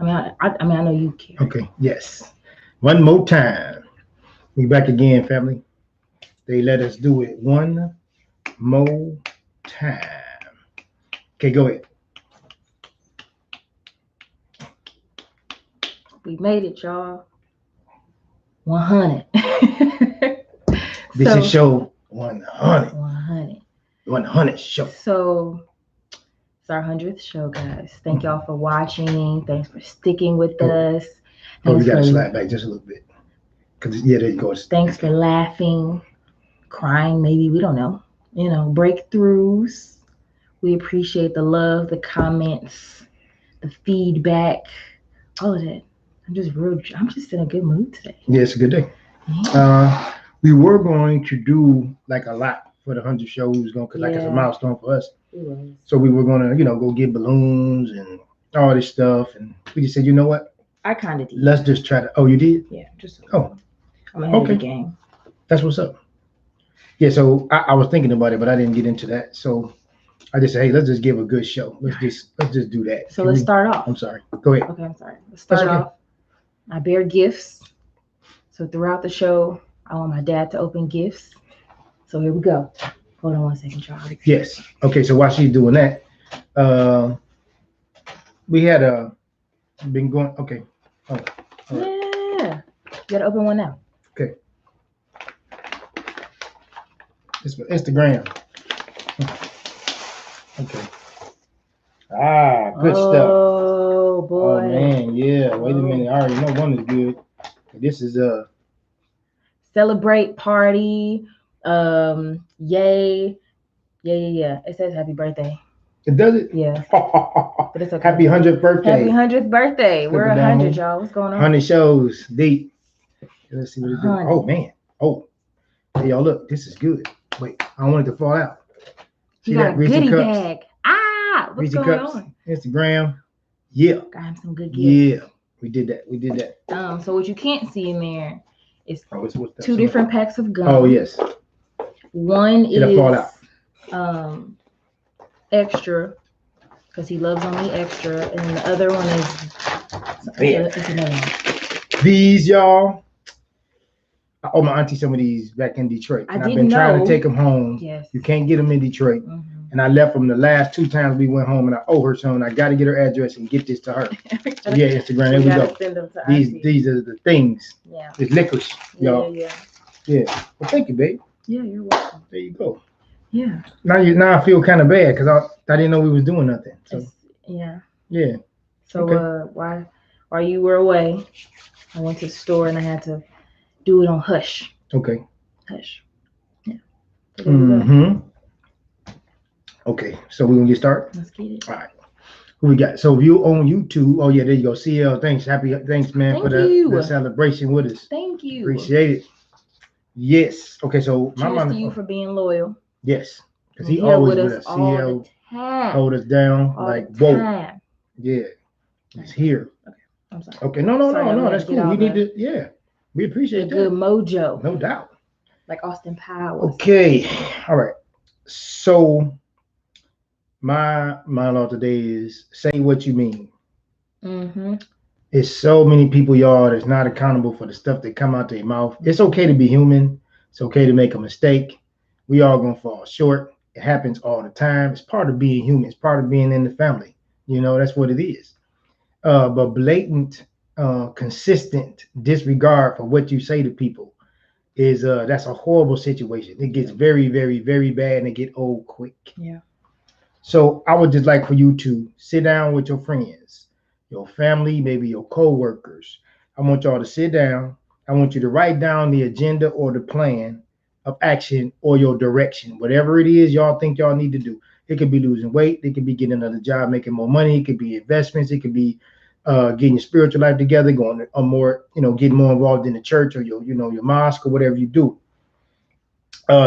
I know you care. Okay, yes. One more time. We back again, family. They let us do it one more time. Okay, go ahead. We made it, y'all. 100. This is show 100. 100. 100 show. So it's our 100th show, guys. Thank y'all for watching. Thanks for sticking with us. You got to slide back just a little bit. Cause there you go. Thanks for laughing, crying, maybe, we don't know. Breakthroughs. We appreciate the love, the comments, the feedback, all of that. I'm just in a good mood today. Yeah, it's a good day. Yeah. We were going to do like a lot for the 100 shows, because like it's a milestone for us. So we were gonna, go get balloons and all this stuff, and we just said, you know what? I kind of did. Let's just try to. Oh, you did? Yeah, just. Oh, I'm ahead of the game. That's what's up. Yeah, so I was thinking about it, but I didn't get into that. So I just said, hey, let's just give a good show. Let's just do that. So let's start off. I'm sorry. Go ahead. Okay, I'm sorry. Let's start off. I bear gifts. So throughout the show, I want my dad to open gifts. So here we go. Hold on one second, Charlie. Yes. Okay, so while she's doing that, we had been going. Okay. Oh, yeah. You gotta open one now. Okay. It's for Instagram. Okay. Good stuff. Oh boy. Oh man, yeah. Wait a minute. I already know one is good. This is Celebrate party. Yay. Yeah. It says happy birthday. It does it? Yeah. But it's okay. Happy 100th birthday. Happy 100th birthday. We're 100, y'all. What's going on? 100 shows. Deep. Let's see what it's doing. Oh man. Oh. Hey y'all, look. This is good. Wait, I don't want it to fall out. See that? Goodie bag. What's going on? Instagram. Yeah. Got him some good gifts. Yeah. We did that. So what you can't see in there is it's two different packs of gum. Oh yes. One is extra, because he loves only extra, and then the other one is another one. These, y'all. I owe my auntie some of these back in Detroit. And I've been trying to take them home. Yes. You can't get them in Detroit. Mm-hmm. And I left them the last 2 times we went home, and I owe her some. I got to get her address and get this to her. Yeah, Instagram. There we go. Send them to these are the things. Yeah. It's licorice, y'all. Yeah. Well, thank you, babe. Yeah, you're welcome. There you go. Yeah. Now I feel kind of bad because I didn't know we was doing nothing. So. Yeah. So while you were away, I went to the store and I had to do it on hush. Okay. Hush. Yeah. Mm-hmm. Okay, so we're gonna get started. Let's get it. All right. Who we got? So if you on YouTube, oh yeah, there you go. CL, thanks, man, for the celebration with us. Thank you. Appreciate it. Yes. Okay, so my mom. To you for being loyal. Yes, because he always with us. CL hold us down all like whoa. Yeah, he's here. Okay, I'm sorry. Okay, no, that's cool. We need to, we appreciate that. Good mojo. No doubt. Like Austin Powers. Okay, all right. So my law today is say what you mean. Mm-hmm. It's so many people, y'all, that's not accountable for the stuff that come out their mouth. It's okay to be human. It's okay to make a mistake. We all gonna fall short. It happens all the time. It's part of being human. It's part of being in the family. That's what it is. But blatant, consistent disregard for what you say to people is that's a horrible situation. It gets very, very, very bad, and it get old quick. Yeah. So I would just like for you to sit down with your friends, your family, maybe your co-workers. I want y'all to sit down. I want you to write down the agenda or the plan of action or your direction, whatever it is y'all think y'all need to do. It could be losing weight. It could be getting another job, making more money. It could be investments. It could be getting your spiritual life together, going more, getting more involved in the church or your mosque or whatever you do.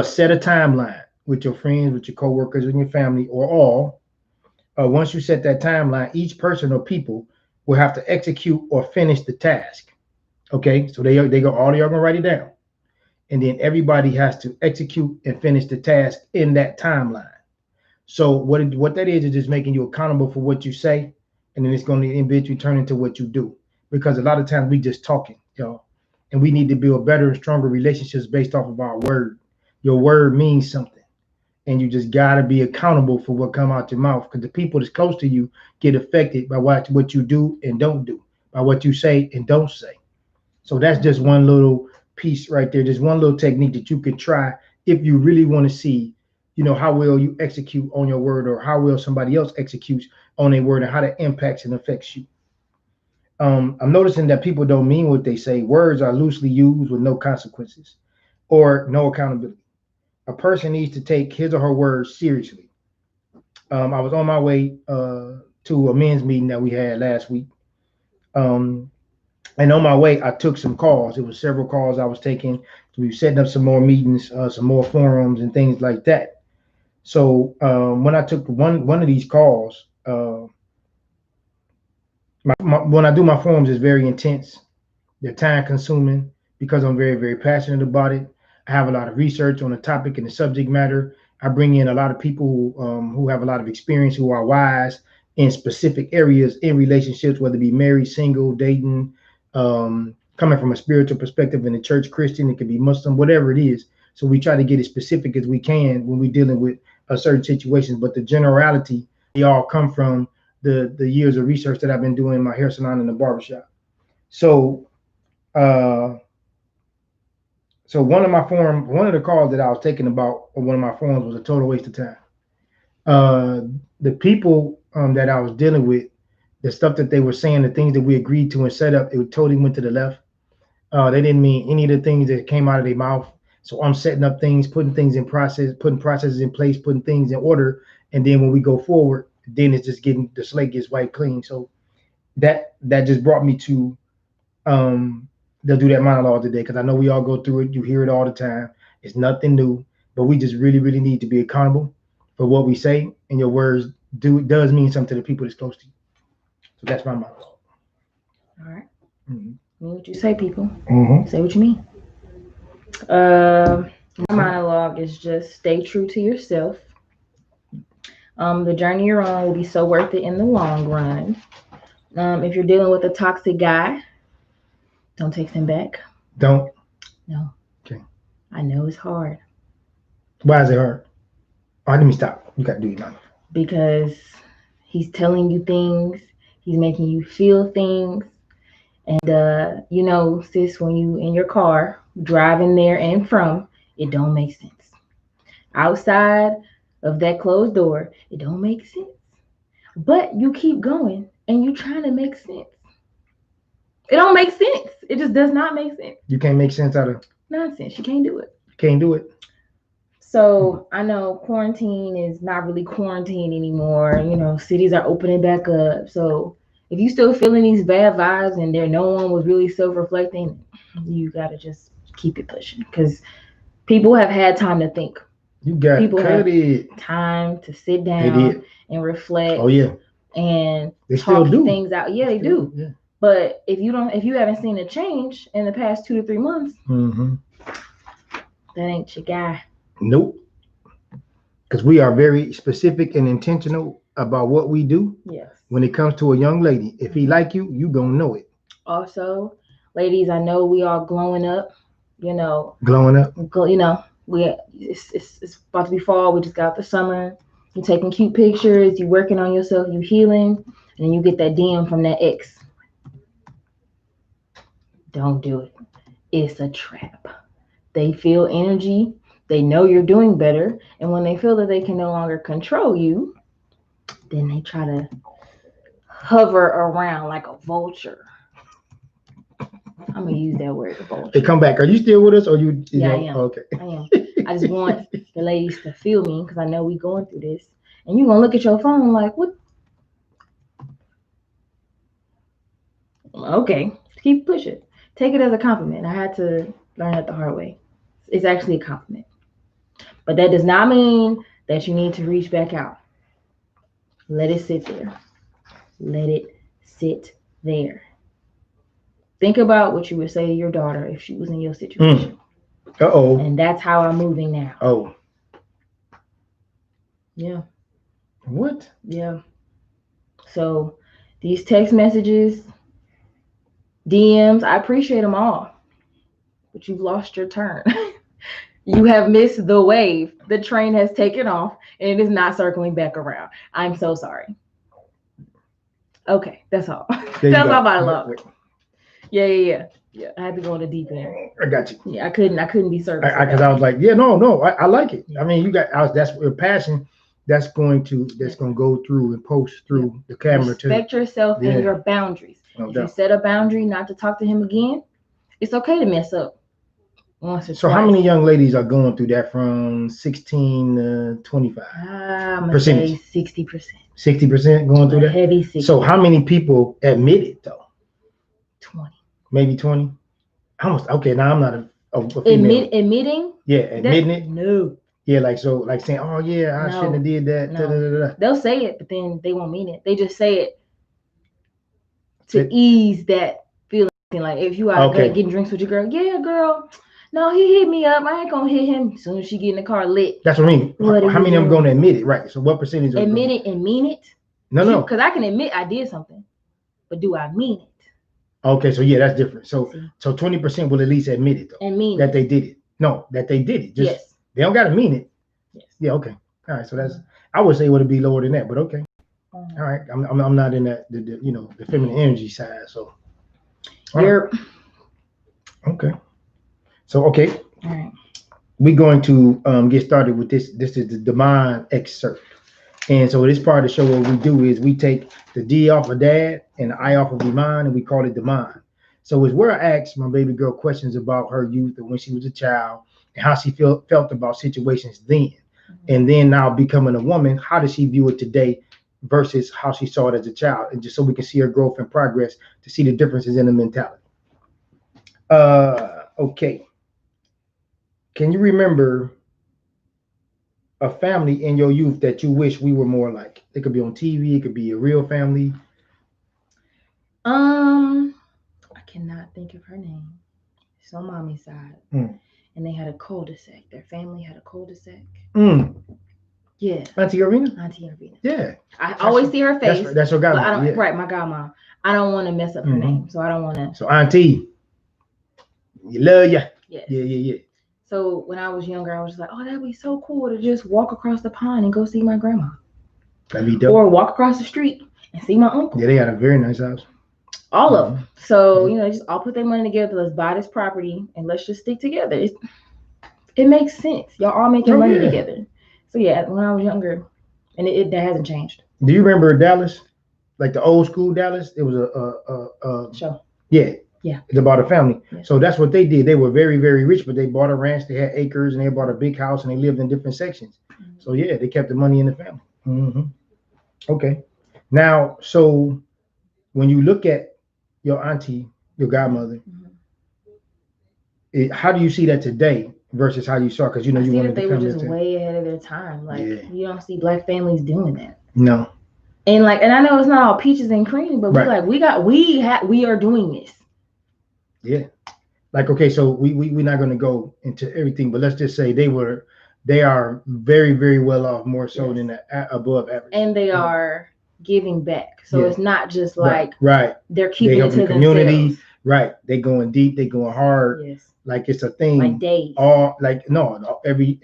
Set a timeline with your friends, with your coworkers, and your family, or all. Once you set that timeline, each person or people will have to execute or finish the task. Okay, so they go, all of y'all gonna write it down, and then everybody has to execute and finish the task in that timeline. So what that is just making you accountable for what you say and then it's going to eventually turn into what you do. Because a lot of times we just talking, y'all, and we need to build better and stronger relationships based off of our word. Your word means something, and you just gotta be accountable for what come out your mouth. Because the people that's close to you get affected by what you do and don't do, by what you say and don't say. So that's just one little piece right there. Just one little technique that you could try if you really want to see, how well you execute on your word or how well somebody else executes on a word and how that impacts and affects you. I'm noticing that people don't mean what they say. Words are loosely used with no consequences or no accountability. A person needs to take his or her words seriously. I was on my way to a men's meeting that we had last week. Um, and on my way, I took some calls. It was several calls I was taking. We were setting up some more meetings, some more forums, and things like that. So when I took one of these calls, when I do my forums, it's very intense. They're time consuming because I'm very, very passionate about it. I have a lot of research on the topic and the subject matter. I bring in a lot of people who have a lot of experience, who are wise in specific areas in relationships, whether it be married, single, dating, coming from a spiritual perspective in the church, Christian, it could be Muslim, whatever it is. So we try to get as specific as we can when we're dealing with a certain situations. But the generality, they all come from the years of research that I've been doing in my hair salon and the barbershop. So uh, so one of the calls that I was taking about one of my forums was a total waste of time. Uh, the people that I was dealing with, the stuff that they were saying, the things that we agreed to and set up, it totally went to the left. They didn't mean any of the things that came out of their mouth. So I'm setting up things, putting things in process, putting processes in place, putting things in order, and then when we go forward, then it's just getting the slate gets wiped clean. So that just brought me to they'll do that monologue today because I know we all go through it. You hear it all the time. It's nothing new, but we just really, really need to be accountable for what we say, and your words does mean something to the people that's close to you. So that's my monologue. All right. Mean what you say, people. Mm-hmm. Say what you mean. My monologue is just stay true to yourself. The journey you're on will be so worth it in the long run. If you're dealing with a toxic guy, don't text him back. Don't. No. Okay. I know it's hard. Why is it hard? All right, let me stop. You got to do it now. Because he's telling you things. He's making you feel things. And sis, when you in your car driving there and from, it don't make sense. Outside of that closed door, it don't make sense. But you keep going and you trying to make sense. It don't make sense. It just does not make sense. You can't make sense out of nonsense. You can't do it. You can't do it. So I know quarantine is not really quarantine anymore. Cities are opening back up. So if you still feeling these bad vibes and no one was really self-reflecting, you gotta just keep it pushing because people have had time to think. You got people cut have it. time to sit down and reflect. Oh yeah. And they talk still do things out. Yeah, they do. Yeah. But if you haven't seen a change in the past 2 to 3 months, that ain't your guy. Nope. Because we are very specific and intentional about what we do. Yes. When it comes to a young lady, if he like you, you gonna know it. Also, ladies, I know we all glowing up. Glowing up. It's about to be fall. We just got the summer. You taking cute pictures. You working on yourself. You healing, and then you get that DM from that ex. Don't do it. It's a trap. They feel energy. They know you're doing better. And when they feel that they can no longer control you, then they try to hover around like a vulture. I'm going to use that word, vulture. They come back. Are you still with us? Or you yeah, I am. Okay. I am. I just want the ladies to feel me because I know we going through this. And you're going to look at your phone like, what? Okay. Keep pushing. Take it as a compliment. I had to learn that the hard way. It's actually a compliment. But that does not mean that you need to reach back out. Let it sit there. Let it sit there. Think about what you would say to your daughter if she was in your situation. Uh-oh. And that's how I'm moving now. Oh. Yeah. What? Yeah. So These text messages, DMs, I appreciate them all, but you've lost your turn. You have missed the wave. The train has taken off and it is not circling back around. I'm so sorry. Okay, that's all. There That's you all go. about love. Yeah. I had to go on the deep end. I got you. Yeah, I couldn't be service. Because I was like, yeah, no, I like it. Yeah. I mean, that's your passion. That's going to go through and post through the camera too. Respect yourself and your boundaries. If you set a boundary not to talk to him again, it's okay to mess up once or twice. So how many young ladies are going through that from 16 to 25? I'm gonna say 60%. 60% going through that? Heavy 60. So how many people admit it though? 20. Maybe 20? Okay, now I'm not a female. Admitting? Yeah, admitting it? No. Yeah, like saying, oh yeah, I shouldn't have did that. No. They'll say it, but then they won't mean it. They just say it to ease that feeling. Like if you out getting drinks with your girl, yeah, girl. No, he hit me up. I ain't gonna hit him as soon as she get in the car lit. That's what I mean. How many of them gonna admit it? Right. So what percentage? Admit it and mean it? No. Because I can admit I did something, but do I mean it? Okay, so yeah, that's different. So 20% will at least admit it though. And mean that they did it. No, that they did it. Just they don't gotta mean it. Yes. Yeah, okay. All right. So that's I would say it would be lower than that, but okay. All right. I'm not in that the feminine energy side. So you're okay. So all right. We're going to get started with this. This is the Divine excerpt. And so this part of the show, what we do is we take the D off of dad and the I off of Divine, and we call it Divine. So it's where I ask my baby girl questions about her youth and when she was a child and how she felt about situations then. Mm-hmm. And then now becoming a woman, how does she view it today versus how she saw it as a child? And just so we can see her growth and progress to see the differences in the mentality. Okay. Can you remember a family in your youth that you wish we were more like? It could be on TV, it could be a real family. I cannot think of her name. It's on mommy's side. And they had a cul-de-sac. Their family had a cul-de-sac. Yeah. Auntie Arena? Auntie Arena. Yeah. I always see her face. That's her godmom. Right, my godmom. I don't want to mess up her name, so I don't want to. So Auntie, you love ya. Yes. Yeah. So when I was younger, I was just like, oh, that'd be so cool to just walk across the pond and go see my grandma. That'd be dope. Or walk across the street and see my uncle. Yeah, they got a very nice house. All of them. So, just all put their money together. Let's buy this property and let's just stick together. It makes sense. Y'all all making money together. So yeah, when I was younger, and that hasn't changed. Do you remember Dallas? Like the old school Dallas? It was a show. Yeah. It's about a family. Yeah. So that's what they did. They were very, very rich, but they bought a ranch. They had acres and they bought a big house and they lived in different sections. Mm-hmm. So yeah, they kept the money in the family. Mm-hmm. Okay. Now, so when you look at your auntie, your godmother, how do you see that today versus how you saw? Because you wanted to. They were just way ahead of their time. Like you don't see Black families doing that. No. And I know it's not all peaches and cream, but we are doing this. Yeah. Okay, so we're not going to go into everything, but let's just say they are very, very well off, more so than above average. And they are giving back. So it's not just like they're keeping it to the community. Themselves. Right. They going deep, they going hard. Yes. Like it's a thing. Like days. Every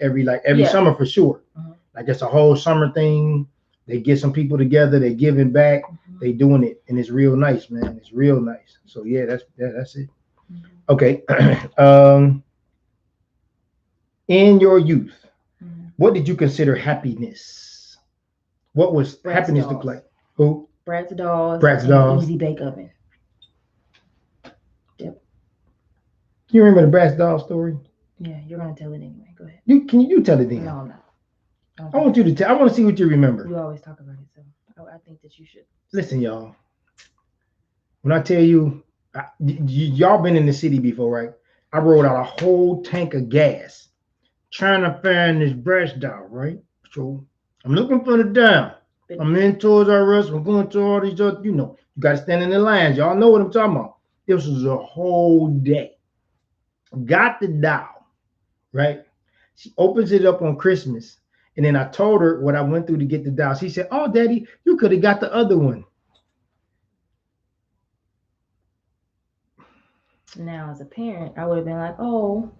summer for sure. Mm-hmm. Like it's a whole summer thing. They get some people together, they giving back, they doing it, and it's real nice, man. It's real nice. So yeah, that's it. Okay. In your youth, what did you consider happiness? What was Bratz happiness dolls. look like? Who? Bratz dolls. Bratz dolls. Easy bake oven. Yep. You remember the Bratz doll story? Yeah, you're gonna tell it anyway. Go ahead. Can you tell it then? No, I'm not. I want you to tell. I want to see what you remember. You always talk about it, so I think that you should. Listen, y'all. When I tell you, y'all been in the city before, right? I rolled out a whole tank of gas trying to find this Bratz doll, right? So I'm looking for the doll. I'm in Toys R Us. I'm going to all these other, you got to stand in the lines. Y'all know what I'm talking about. This was a whole day. Got the doll, right? She opens it up on Christmas. And then I told her what I went through to get the doll. She said, "Oh, Daddy, you could have got the other one." Now, as a parent, I would have been like, "Oh,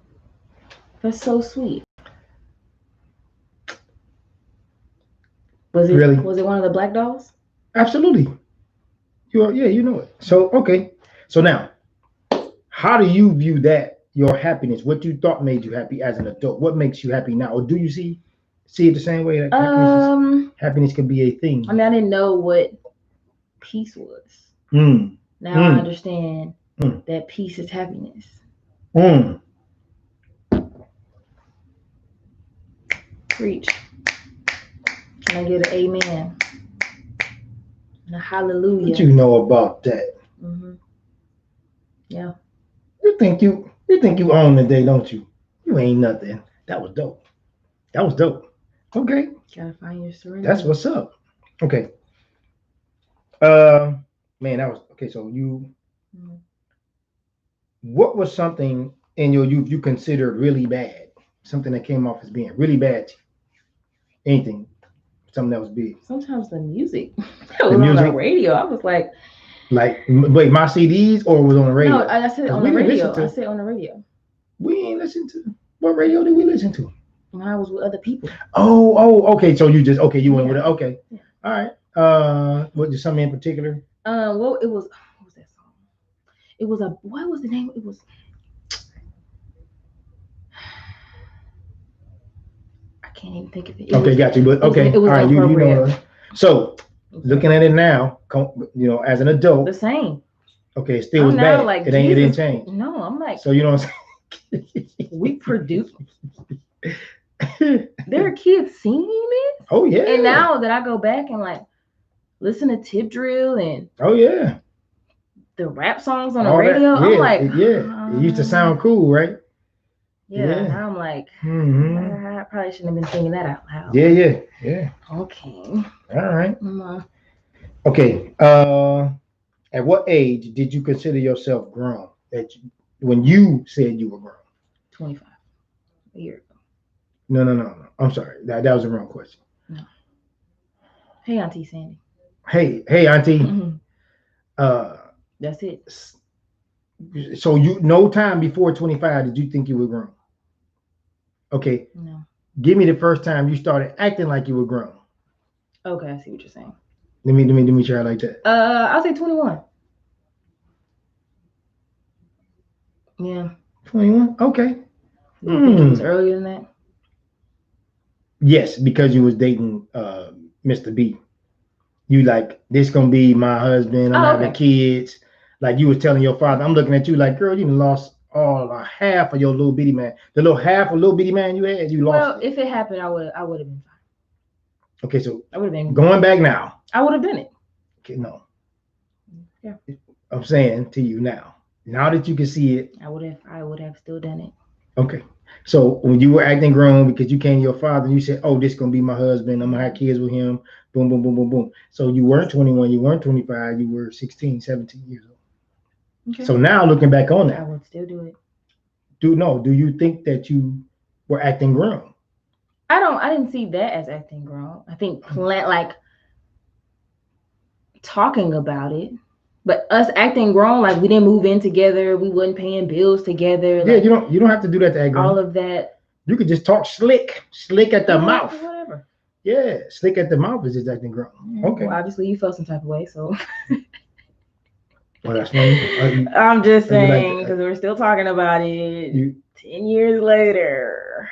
that's so sweet." Was it Really? was it one of the black dolls? Absolutely. Yeah, you know it. So okay. So now, how do you view that your happiness? What you thought made you happy as an adult? What makes you happy now? Or do you see it the same way that Um, happiness can be a thing? I mean, I didn't know what peace was. Mm, Now I mm, understand mm, that peace is happiness. mm. Preach. Can I get an amen and a hallelujah? What you know about that? Mm-hmm. Yeah. You think you own the day, don't you? You ain't nothing. That was dope. That was dope. Okay, Gotta find your that's serenity. what's up. Okay. Uh, man, that was okay. So Mm-hmm. what was something in your youth you considered really bad? Something that came off as being really bad to you? Anything? Something that was big? Sometimes the music that The was on the music? radio, I was like, Like, wait, my CDs or was on the no, radio? I said it Because on we the didn't listen radio. I to. said it on the radio We ain't listen to. What radio did we listen to? when I was with other people. Okay. So you just okay. You went with Yeah. it. Okay. Yeah. All right. What just something in particular? Well, it was. What was that song? It was a. What was the name? It was. I can't even think of it. It Okay, was. got you. But It was. okay. It All was right. You know. inappropriate. So looking at it now, as an The adult, same. okay, it still was I'm now bad. like It ain't. It didn't Jesus. change. No, I'm like So you know what we produce. I'm saying? There are kids singing this, Oh yeah. and now that I go back and like listen to Tip Drill and Oh yeah. the rap songs on the All that. radio, I'm Yeah. like, It used to sound cool, right? yeah. Yeah. Now I'm like, Hmm. I probably shouldn't have been singing that out loud. Yeah. Yeah. Yeah. Okay. All right. Mm, Okay. At what age did you consider yourself grown? When you said you were grown? 25, a year ago. No. I'm sorry. That was the wrong question. No. Hey, Auntie Sandy. Hey, Auntie. Uh, That's it. so you no time before 25 did you think you were grown? Okay. No. Give me the first time you started acting like you were grown. Okay, I see what you're saying. Let me try it like that. I'll say 21. Yeah. 21. Okay. You think it was earlier than that? Yes, because you was dating Mr. B. You like this gonna be my husband. I'm having kids. Like you was telling your father, I'm looking at you like, girl, you done lost all half of your little bitty man. The little half of little bitty man you had, you lost. Well, if it happened, I would have been fine. Okay, so I would have been going back now. I would have done it. Okay, no. Yeah. I'm saying to you now. Now that you can see it. I would have still done it. Okay. So when you were acting grown because you came to your father and you said, oh, this gonna be my husband, I'm gonna have kids with him, boom, boom, boom, boom, boom. So you weren't 21, you weren't 25, you were 16, 17 years old. Okay. So now looking back on that, I would still do it. Do you think that you were acting grown? I didn't see that as acting grown. I think like talking about it. But us acting grown, like we didn't move in together, we wasn't paying bills together. Yeah, like, you don't have to do that to act grown. All of that. You could just talk slick at the mouth. Whatever. Yeah, slick at the mouth is just acting grown. Okay. Well, obviously you felt some type of way, so. Well, that's funny. I'm just saying because we're still talking about it 10 years later.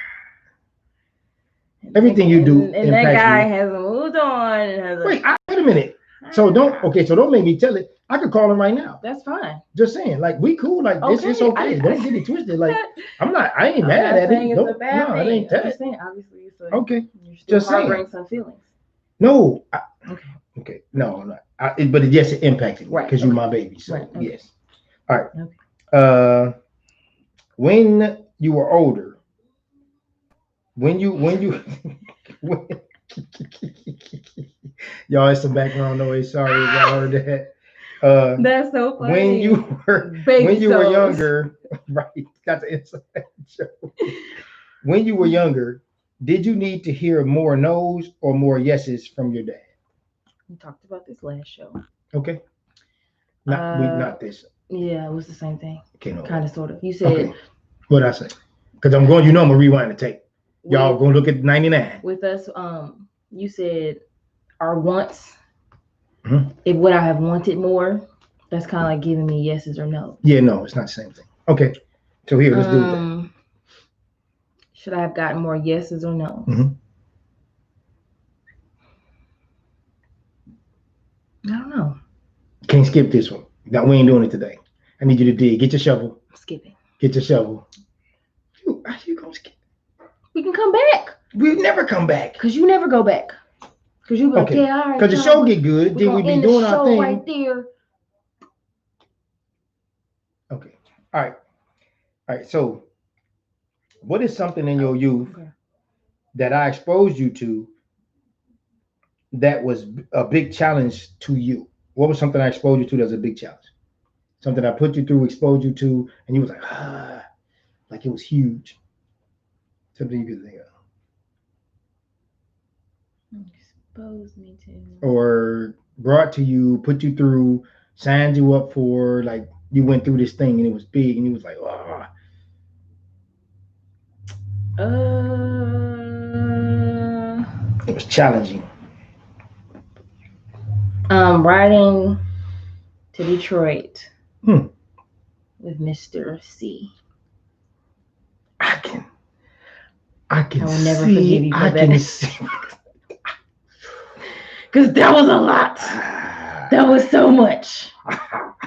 Everything you do, and that guy has moved on. And wait a minute. So don't make me tell it. I could call him right now. That's fine. Just saying, like we cool, like this is okay. Don't get it twisted. Like I ain't mad at it. It's a bad thing. It ain't that. I'm just saying, obviously, it's okay. You're still just harboring some feelings. No. Okay. No, I'm not. But yes, it impacted me because you're my baby. So yes. All right. Okay. When you were older, when you y'all, it's some background noise. Sorry if y'all heard that. That's so funny. When you were younger, right? Got the inside joke. When you were younger, did you need to hear more no's or more yeses from your dad? We talked about this last show. Okay. Not this. Yeah, it was the same thing. Okay, no. Kind of, sort of. You said. Okay. What I say? Because I'm going. You know, I'm gonna rewind the tape. Y'all with, gonna look at 99. with us. You said our wants. Mhm. If would I have wanted more? That's kind of like giving me yeses or no. Yeah, no, it's not the same thing. Okay. So here, let's do that. Should I have gotten more yeses or no? Mhm. I don't know. Can't skip this one. Now we ain't doing it today. I need you to dig. Get your shovel. I'm skipping. Get your shovel. How you gonna skip? We can come back. We'll never come back. Cause you never go back. Cause you be like, Okay. yeah, all right. Because the show get good, then we be doing our thing. Right there. Okay. All right. All right. So, what is something in your youth that I exposed you to that was a big challenge to you? What was something I exposed you to that was a big challenge? Something I put you through, exposed you to, and you was like it was huge. Something you could think of. Exposed me to. Or brought to you, put you through, signed you up for, like you went through this thing and it was big and you was like, it was challenging. Riding to Detroit with Mr. C. I can I will never forgive you for I that. can see. Because that was a lot. That was so much.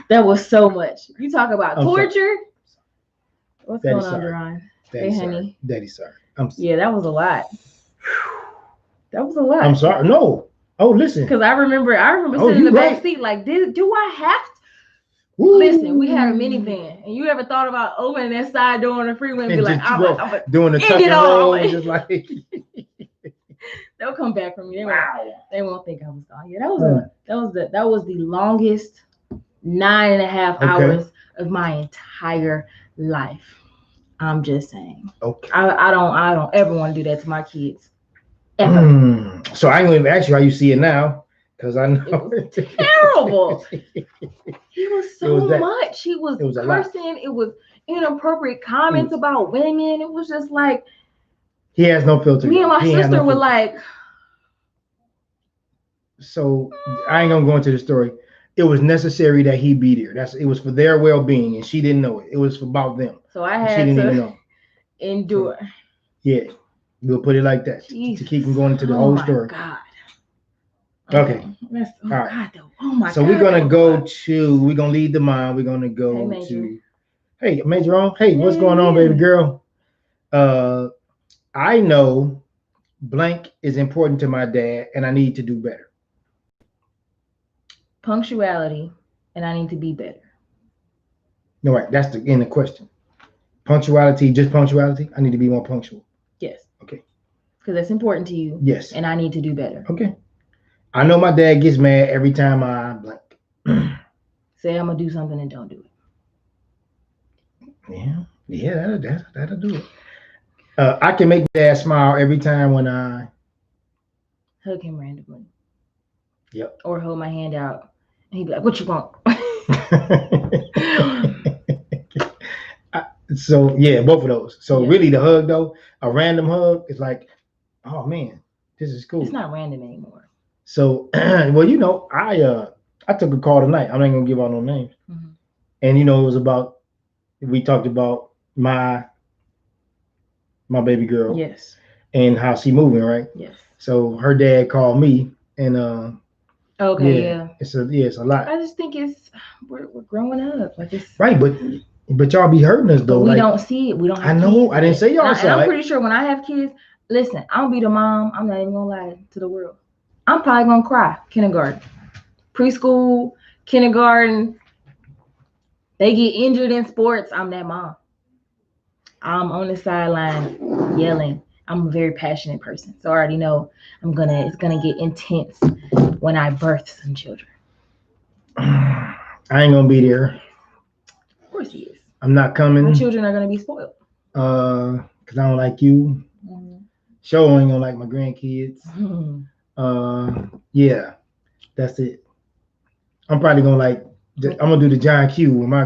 That was so much. You talk about torture. Sorry. What's Daddy, going on, Duran? Hey, honey. Sorry. Daddy, sorry. Yeah, that was a lot. That was a lot. I'm sorry. No. Oh, listen. Because I remember sitting in the back seat like, do I have to? Woo. Listen, we had a minivan, and you ever thought about opening that side door on the freeway and be like, I'm doing the tuck and roll, and just like they'll come back from me. They won't think I was gone. Yeah, that was the longest 9.5 hours of my entire life. I'm just saying. Okay. I don't ever want to do that to my kids. Ever. So I ain't gonna even ask you how you see it now, because I know it was terrible. He was so much. He was cursing. It was inappropriate comments about women. It was just like he has no filter. Me and my sister were like. So I ain't gonna go into the story. It was necessary that he be there. It was for their well-being, and she didn't know it. It was about them. So I had to endure. So, yeah, we'll put it like that to keep him going into the whole story. God. Okay. All right. God, oh my so God. We're gonna lead the mind. We're gonna go to. Hey, Major on. Hey, what's going on, baby girl? I know blank is important to my dad, and I need to do better. Punctuality, and I need to be better. No, right. That's the end of the question. Punctuality, just punctuality. I need to be more punctual. Yes. Okay. Because that's important to you. Yes. And I need to do better. Okay. I know my dad gets mad every time I blank. Say I'm gonna do something and don't do it. Yeah, that'll do it. I can make dad smile every time when I hug him randomly. Yep. Or hold my hand out and he'd be like, "What you want?" So yeah, both of those. So really, the hug though, a random hug is like, oh man, this is cool. It's not random anymore. So, well, you know, I took a call tonight. I'm not gonna give out no names. Mm-hmm. And you know, it was about we talked about my baby girl. Yes. And how she moving, right? Yes. So her dad called me and okay, yeah. It's a lot. I just think we're growing up. Like it's right, but y'all be hurting us though. But we don't see it. We don't have I know. Kids. I didn't say y'all saw it. I'm pretty sure when I have kids, listen, I'm gonna be the mom. I'm not even gonna lie to the world. I'm probably gonna cry. Kindergarten, preschool, kindergarten. They get injured in sports. I'm that mom. I'm on the sideline yelling. I'm a very passionate person, so I already know it's gonna get intense when I birth some children. I ain't gonna be there. Of course he is. I'm not coming. My children are gonna be spoiled. Cause I don't like you. Mm-hmm. Show ain't gonna like my grandkids. Mm-hmm. Yeah, that's it. I'm probably gonna like I'm gonna do the John Q when my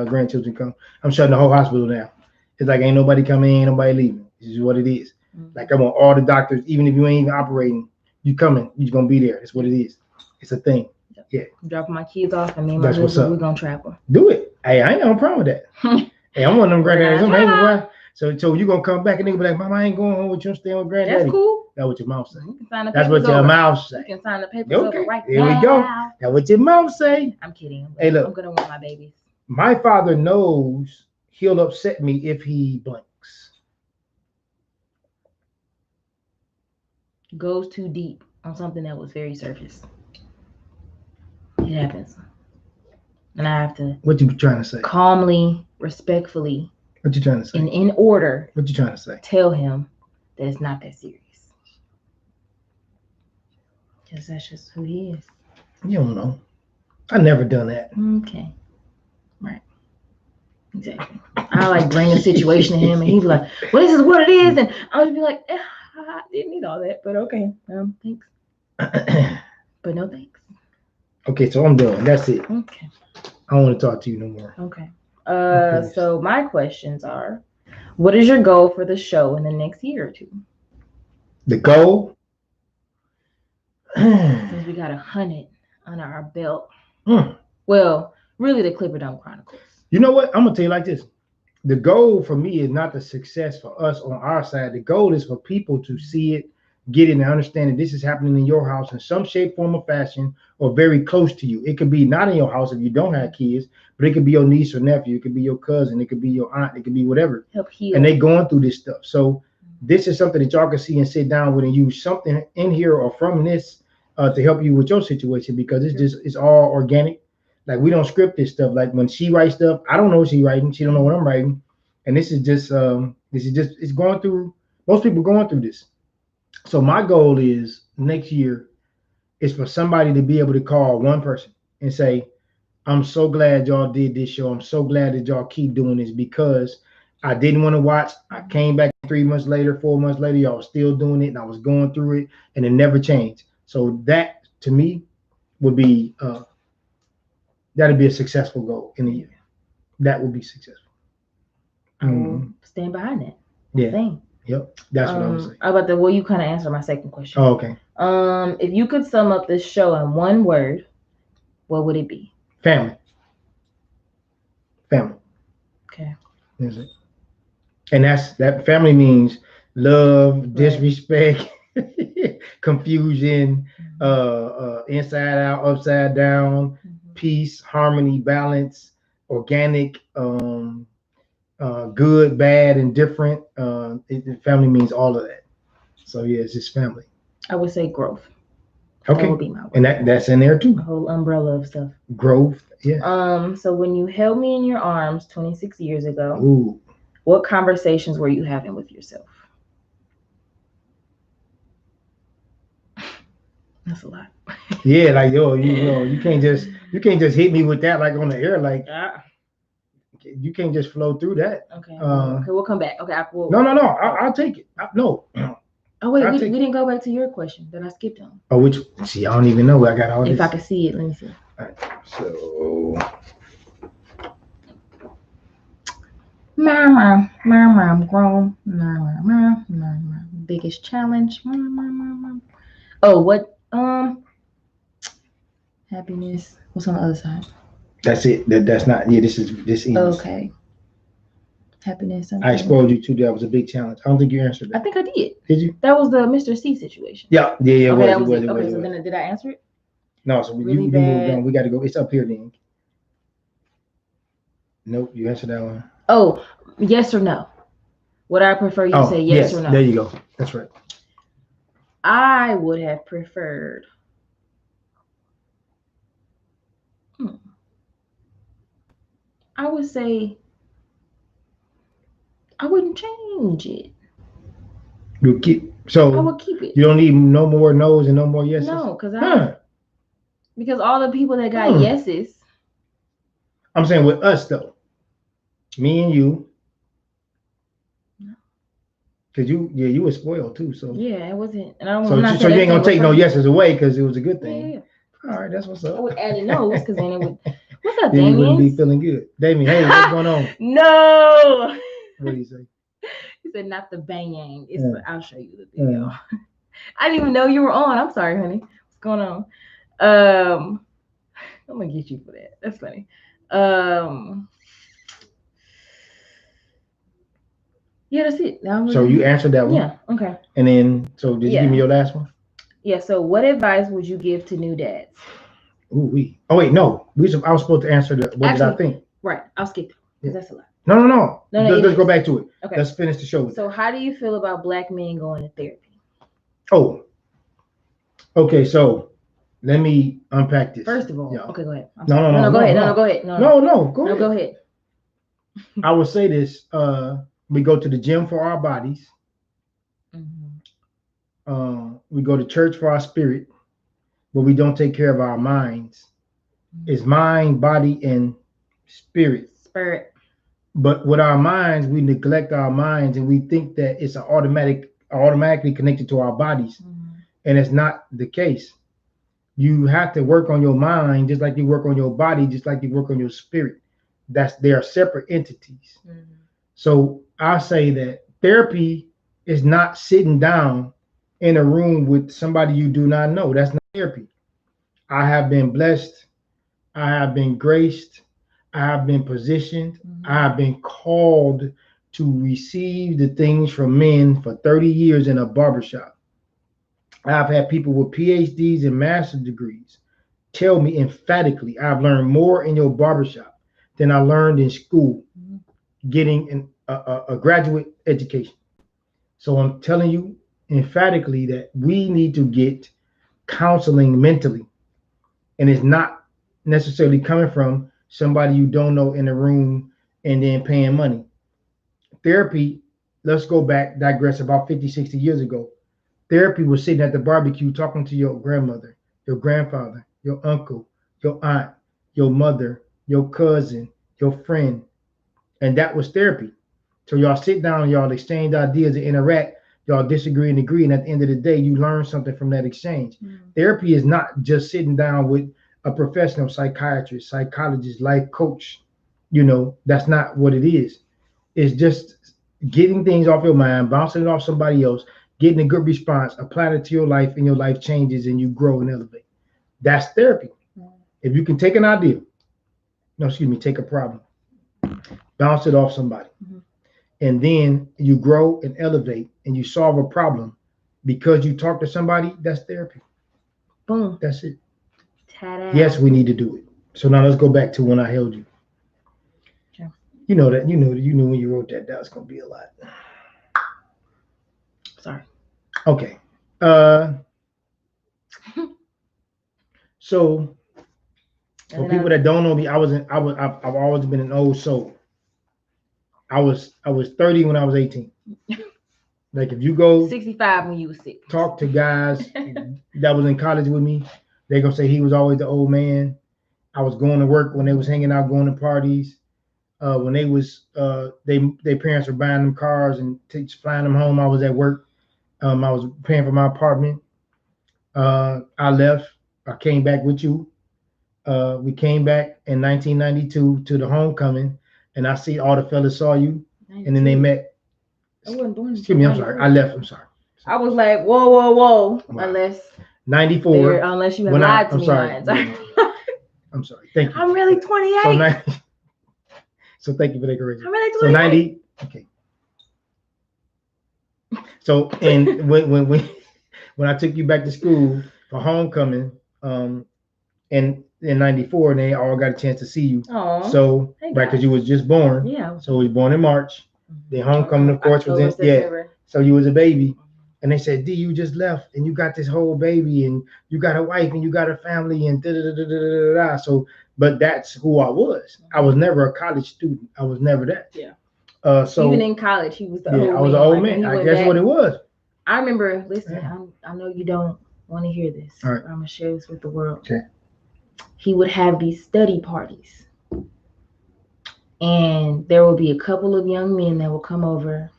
grandchildren come. I'm shutting the whole hospital down. It's like ain't nobody coming, ain't nobody leaving. This is what it is. Like I want all the doctors, even if you ain't even operating, you coming, you're gonna be there. It's what it is. It's a thing. Yeah. Dropping my kids off and me and my husband, we're gonna travel. Do it. Hey, I ain't got no problem with that. Hey, I'm one of them granddads. So you gonna come back and nigga be like, Mama, I ain't going home with you. I'm staying with granddaddy. That's cool. That's what your mouth say. You can sign the That's what your mouth say. You can sign the papers over right now. There we go. That's what your mouth say. I'm kidding. Hey, look. I'm gonna want my babies. My father knows he'll upset me if he blinks. Goes too deep on something that was very surface. It happens. And I have to. What you trying to say? Calmly, respectfully. What you trying to say? And in order. What you trying to say? Tell him that it's not that serious. Because that's just who he is. You don't know. I never done that. Okay. Right. Exactly. I like bring a situation to him and he'd be like, well, this is what it is. And I would be like, I didn't need all that, but okay. Thanks. But no thanks. Okay, so I'm done. That's it. Okay. I don't want to talk to you no more. Okay. So my questions are, what is your goal for the show in the next year or two? The goal? Since we got 100 under our belt. Well, really the Clipper Dome Chronicles. You know what? I'm going to tell you like this. The goal for me is not the success for us on our side. The goal is for people to see it, get it, and understand that this is happening in your house in some shape, form, or fashion, or very close to you. It could be not in your house if you don't have kids, but it could be your niece or nephew. It could be your cousin. It could be your aunt. It could be whatever. Help heal. And they going through this stuff. So this is something that y'all can see and sit down with and use something in here or from this to help you with your situation, because it's all organic. Like we don't script this stuff. Like when she writes stuff, I don't know what she's writing. She don't know what I'm writing. And this is just it's going through, most people going through this. So my goal is next year is for somebody to be able to call one person and say, I'm so glad y'all did this show. I'm so glad that y'all keep doing this, because I didn't want to watch. I came back 3 months later, 4 months later, y'all still doing it, and I was going through it, and it never changed. So that to me would be that'd be a successful goal in a year. That would be successful. I will stand behind that. Yeah. Thing. Yep. That's what I was saying. Well, you kind of answered my second question. Oh, okay. If you could sum up this show in one word, what would it be? Family. Family. Okay. Is it? And that family means love, disrespect, confusion, inside out, upside down, peace, harmony, balance, organic, good, bad, and different. Family means all of that. So yeah, it's just family. I would say growth. Okay. That would be my word. And that's in there too. A whole umbrella of stuff. Growth. Yeah. So when you held me in your arms 26 years ago, what conversations were you having with yourself? That's a lot. Yeah, like you can't just hit me with that like on the air, like you can't just flow through that. Okay. Okay, we'll come back. Okay. No. I'll take it. No. Oh wait, we didn't go back to your question that I skipped on. Oh, which? See, I don't even know. I got all this. If I could see it, let me see. All right. So. I'm grown. Biggest challenge. Oh, what? Happiness. What's on the other side? That's it. That's not. Yeah, this is. Okay. Happiness. Okay. I exposed you to that was a big challenge. I don't think you answered that. I think I did. Did you? That was the Mr. C situation. Yeah. Okay, it was. Okay, so then did I answer it? No. So really you moved on. We got to go. It's up here then. Nope. You answered that one. Oh, yes or no? Would I prefer you to say yes or no? There you go. That's right. I would have preferred. I would say I wouldn't change it. You keep so. I would keep it. You don't need no more no's and no more yeses. No, because all the people that got yeses. I'm saying with us though, me and you. Cause you were spoiled too, so yeah, it wasn't, and I don't. So you ain't gonna take no yeses away because it was a good thing. Yeah. All right, that's what's I up. would add a nose because then it would. What's up, Then you wouldn't be Damien? feeling good. Damien, hey, what's going on? No. What do you say? He said not the bang. It's Yeah. I'll show you the video. I didn't even know you were on. I'm sorry, honey. What's going on? I'm gonna get you for that. That's funny. Yeah, that's it. So you answered that one. Yeah. Okay. And then, so did you give me your last one? Yeah. So, what advice would you give to new dads? Ooh, we. Oh wait, no. I was supposed to answer the. What did I think? Right. I'll skip it because that's a lot. No. Let's go back to it. Okay. Let's finish the show. So, how do you feel about black men going to therapy? Oh. Okay, so let me unpack this. First of all, okay, go ahead. No, go ahead. No, go ahead. No, go ahead. Go ahead. I will say this. We go to the gym for our bodies. Mm-hmm. We go to church for our spirit, but we don't take care of our minds. It's mind, body, and spirit. But with our minds, we neglect our minds and we think that it's automatically connected to our bodies. And it's not the case. You have to work on your mind just like you work on your body, just like you work on your spirit. They are separate entities. So I say that therapy is not sitting down in a room with somebody you do not know. That's not therapy. I have been blessed. I have been graced. I have been positioned. I have been called to receive the things from men for 30 years in a barbershop. I've had people with PhDs and master's degrees tell me emphatically, I've learned more in your barbershop than I learned in school, getting a graduate education. So I'm telling you emphatically that we need to get counseling mentally. And it's not necessarily coming from somebody you don't know in a room and then paying money. Therapy, let's go back, digress about 50, 60 years ago. Therapy was sitting at the barbecue talking to your grandmother, your grandfather, your uncle, your aunt, your mother, your cousin, your friend. And that was therapy. So y'all sit down, y'all exchange ideas and interact, y'all disagree and agree. And at the end of the day, you learn something from that exchange. Therapy is not just sitting down with a professional psychiatrist, psychologist, life coach. That's not what it is. It's just getting things off your mind, bouncing it off somebody else, getting a good response, applying it to your life, and your life changes and you grow and elevate. That's therapy. If you can take an idea, take a problem, bounce it off somebody, and then you grow and elevate and you solve a problem because you talk to somebody, that's therapy. Boom. That's it. Ta-da. Yes, we need to do it. So now let's go back to when I held you. Okay. You knew when you wrote that was going to be a lot. Sorry. Okay. So for people that don't know me, I've always been an old soul. I was 30 when I was 18. Like if you go 65 when you was 6. Talk to guys that was in college with me, they're gonna say he was always the old man. I was going to work when they was hanging out, going to parties. When they was their parents were buying them cars and flying them home, I was at work. I was paying for my apartment. I left. I came back with you. We came back in 1992 to the homecoming, and I see all the fellas saw you, 92. And then they met. I wasn't born. Excuse me, I'm sorry. I left. I'm sorry. I was like, whoa. Wow. Unless 94. Unless you have lied to me. Sorry. I'm sorry. Thank you. I'm really 28. So thank you for that correction. I'm really 28. So 90. Okay. So and when I took you back to school for homecoming, and in 94, and they all got a chance to see you. Aww, so right, because you was just born. Yeah. So we was born in March. The homecoming, of course, was in September. So you was a baby. And they said, D, you just left and you got this whole baby and you got a wife and you got a family and da-da-da-da-da-da-da. So, but that's who I was. I was never a college student. I was never that. Yeah. So even in college, he was the old man. I was an old man. I guess what it was. I remember, listen, I know you don't want to hear this. All right. I'm going to share this with the world. Okay. He would have these study parties. And there would be a couple of young men that would come over.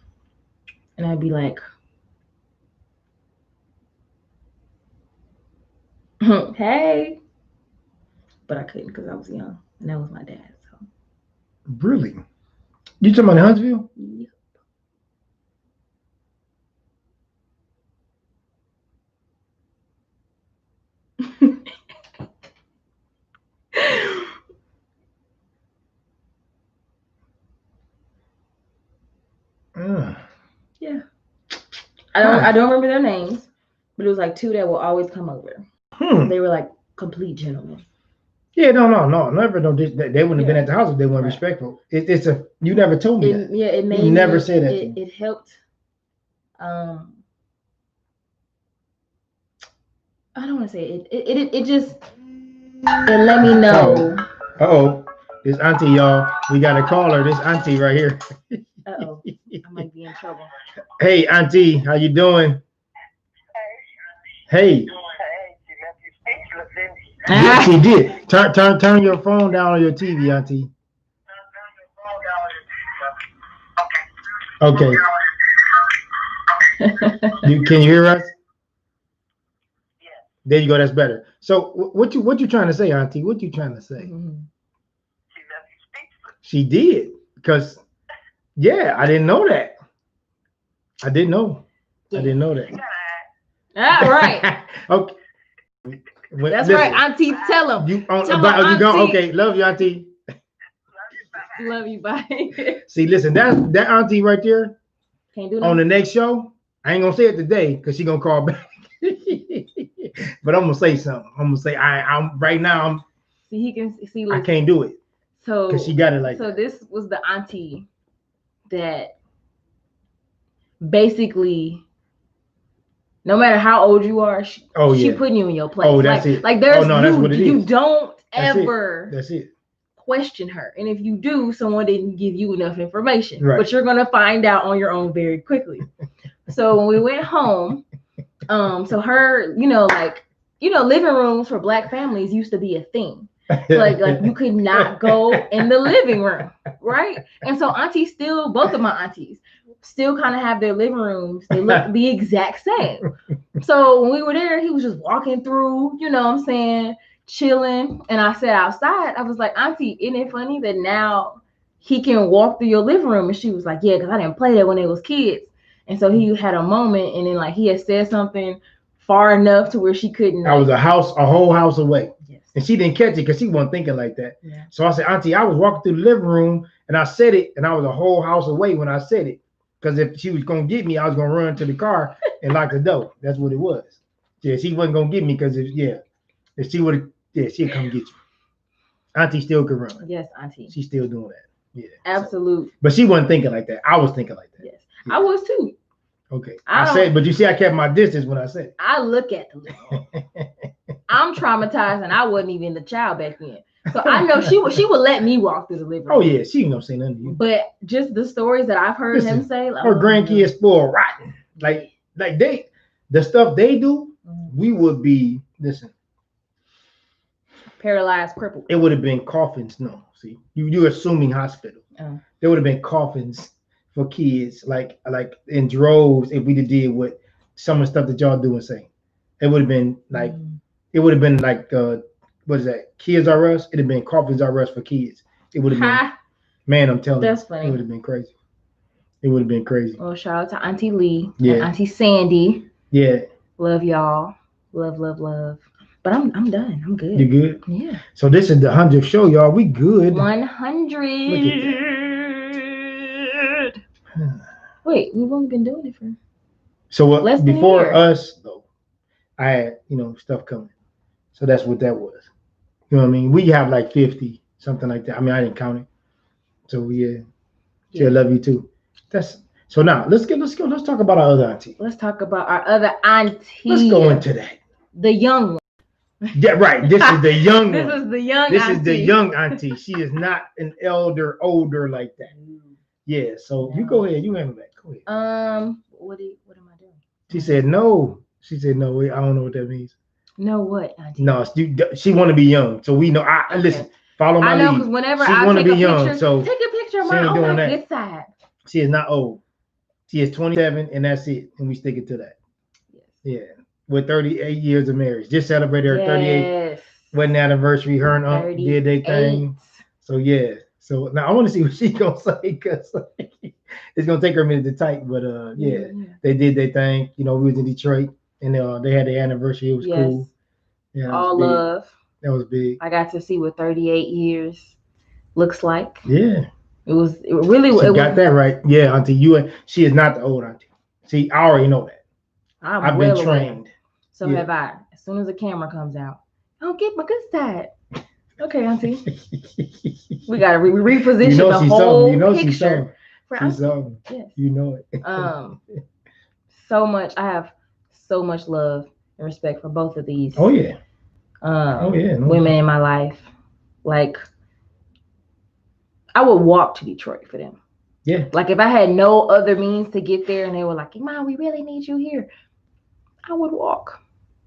And I'd be like, hey, but I couldn't because I was young, and that was my dad. So Really? You talking about in Huntsville? yeah. Uh, Yeah. huh. I don't remember their names, but it was like two that will always come over. Hmm. They were like complete gentlemen. Yeah, no, never. No, they wouldn't have been Yeah. at the house if they weren't Right. respectful. It's a. You never told me that. It You made never me said that to me. it helped um I don't want to say it just it let me know. Oh, this auntie, y'all. We got to call her. This auntie right here. Uh-oh. I might be in trouble. Hey, auntie, how you doing? Hey. Yes, she did. Turn your phone down on your TV, auntie. Okay. Can you hear us? There you go. That's better. So what you trying to say, auntie? What you trying to say? Mhm. She did because yeah, I didn't know that. I didn't know. I Yeah. didn't know that. Ah, right. Okay. That's Listen, right. Auntie, tell them. you on, Tell but them, you go. auntie. Okay, love you, auntie. Love you. Bye. See, listen, that auntie right there Can't do on the nothing. next show. I ain't gonna say it today because she gonna call back. But I'm gonna say something. I'm gonna say I'm right now. See, he can see. I Listen. can't do it So because she got it like so that. this was the auntie that basically no matter how old you are, she Yeah. putting you in your place. Oh, that's it. Like there's no, that's what it you is. don't That's it. ever That's it. question her. And if you do, someone didn't give you enough information. Right. But you're gonna find out on your own very quickly. So when we went home, so her, living rooms for black families used to be a thing. Like you could not go in the living room, right? And so aunties still, both of my aunties still kind of have their living rooms. They look the exact same. So when we were there, he was just walking through, you know what I'm saying, chilling. And I said outside, I was like, auntie, isn't it funny that now he can walk through your living room? And she was like, yeah, because I didn't play that when they was kids. And so he had a moment, and then like he had said something far enough to where she couldn't. I was a whole house away. Yes. And she didn't catch it because she wasn't thinking like that. Yeah. So I said, auntie, I was walking through the living room and I said it, and I was a whole house away when I said it. Because if she was gonna get me, I was gonna run to the car and lock the door. That's what it was. Yeah, she wasn't gonna get me because if she would, she'd come get you. Auntie still could run. Yes, auntie. She's still doing that. Yeah. Absolute. So. But she wasn't thinking like that. I was thinking like that. Yes. Yeah. I was too. Okay. I said, but you see, I kept my distance when I said it. I look at the little. I'm traumatized, and I wasn't even the child back then. So I know she would let me walk through the living room. Oh yeah, she ain't gonna say nothing to you. But just the stories that I've heard him say, like, her grandkids spoiled rotten. Like the stuff they do, we would be paralyzed, crippled. It would have been coffins. No, see, you're assuming hospital. There would have been coffins for kids, like in droves. If we did what some of the stuff that y'all do and say, it would have been like what is that? Kids R Us. It'd have been coffins R Us for kids. It would have been. Man, I'm telling that's you, funny. It would have been crazy. It would have been crazy. Well, shout out to Auntie Lee and Auntie Sandy. Yeah. Love y'all. Love, love, love. But I'm done. I'm good. You good? Yeah. So this is the 100th show, y'all. We good. 100. Look at that. Wait, we've only been doing it for. So before us though, I had stuff coming. So that's what that was. You know what I mean? We have like 50, something like that. I mean, I didn't count it. So yeah. I love you too. So now let's go. Let's talk about our other auntie. Let's talk about our other auntie. Let's go into that. The young one. Yeah, right. This is the young one. This is the young This auntie. is the young auntie. She is not an older like that. Yeah. So you go ahead. You handle that. Go ahead. What am I doing? She said no. She said no. I don't know what that means. No what, auntie? No, she want to be young. So we know. Okay. Listen. Follow my lead. I know because whenever she I want to be take a young, picture, so take a picture of my good side. She is not old. She is 27, and that's it. And we stick it to that. Yes. Yeah. With 38 years of marriage. Just celebrated her 38th wedding anniversary. Her and Unc did their 38. thing. So yeah. So now I want to see what she's gonna say because it's gonna take her a minute to type. But yeah, they did their thing. You know, we was in Detroit and they had their anniversary. It was Yes. cool. Yeah, All love. That was big. I got to see what 38 years looks like. Yeah. It really She it got was, that right. Yeah, Auntie, she is not the old auntie. See, I already know that. I've been trained. So have I. As soon as the camera comes out, I'll get my good side. Okay, Auntie. We gotta reposition the whole picture. She's something. Yes. You know it. So much. I have so much love and respect for both of these. Oh yeah. Women in my life. Like, I would walk to Detroit for them. Yeah. Like, if I had no other means to get there and they were like, Mom, we really need you here, I would walk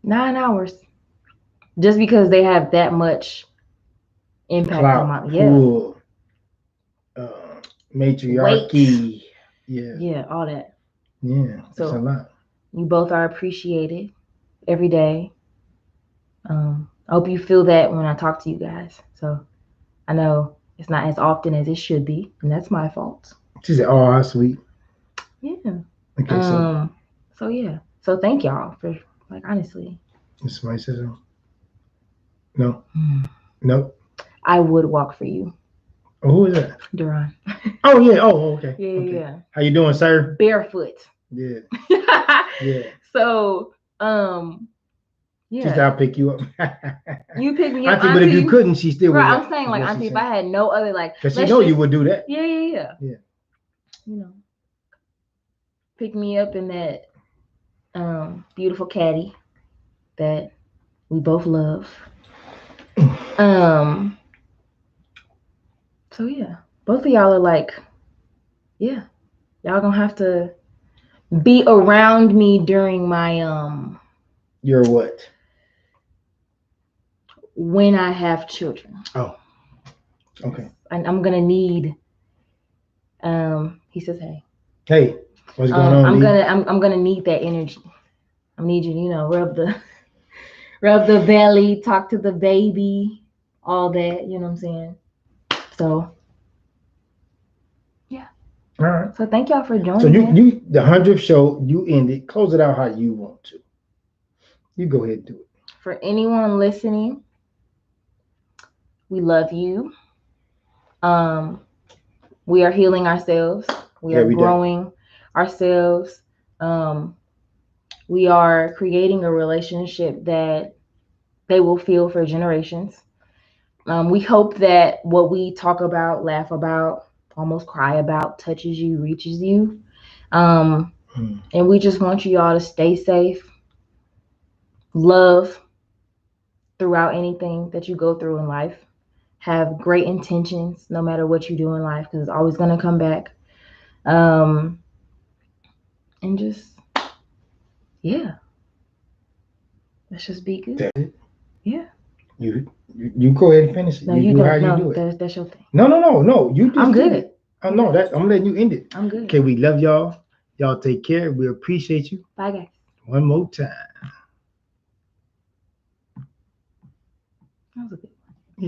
9 hours just because they have that much impact on my cool. Matriarchy. Weight. Yeah, all that. Yeah, that's a lot. You both are appreciated every day. I hope you feel that when I talk to you guys. So I know it's not as often as it should be, and that's my fault. She said, "Oh, how sweet." Yeah. Okay. So yeah. So thank y'all for, like, honestly. Somebody says so. No. No. I would walk for you. Oh, who is that? Duran. Oh yeah. Oh, okay. Yeah. How you doing, sir? Barefoot. Yeah. Yeah. So, yeah. Just I'll pick you up. You pick me up, Auntie, but if you couldn't, she still would. I'm saying, like, Auntie, if I had no other, like, because she know you would do that. Yeah. You know, pick me up in that beautiful caddy that we both love. So yeah, both of y'all are like, yeah, y'all gonna have to be around me during my Your what? When I have children. Oh, okay. And I'm gonna need. He says, Hey, what's going on? I'm gonna need that energy. I need you, rub the belly, talk to the baby, all that. You know what I'm saying? So, yeah. All right. So thank y'all for joining. So you the 100th show, you end it. Close it out how you want to. You go ahead and do it. For anyone listening, we love you. We are healing ourselves. We are growing ourselves. We are creating a relationship that they will feel for generations. We hope that what we talk about, laugh about, almost cry about, touches you, reaches you. And we just want you all to stay safe, love throughout anything that you go through in life. Have great intentions no matter what you do in life, because it's always going to come back. And just, yeah. Let's just be good. That's it? Yeah. You go ahead and finish it. No, you do how you do it. That's your thing. No. You just I'm good. I'm letting you end it. I'm good. Okay, we love y'all. Y'all take care. We appreciate you. Bye, guys. One more time. That was a good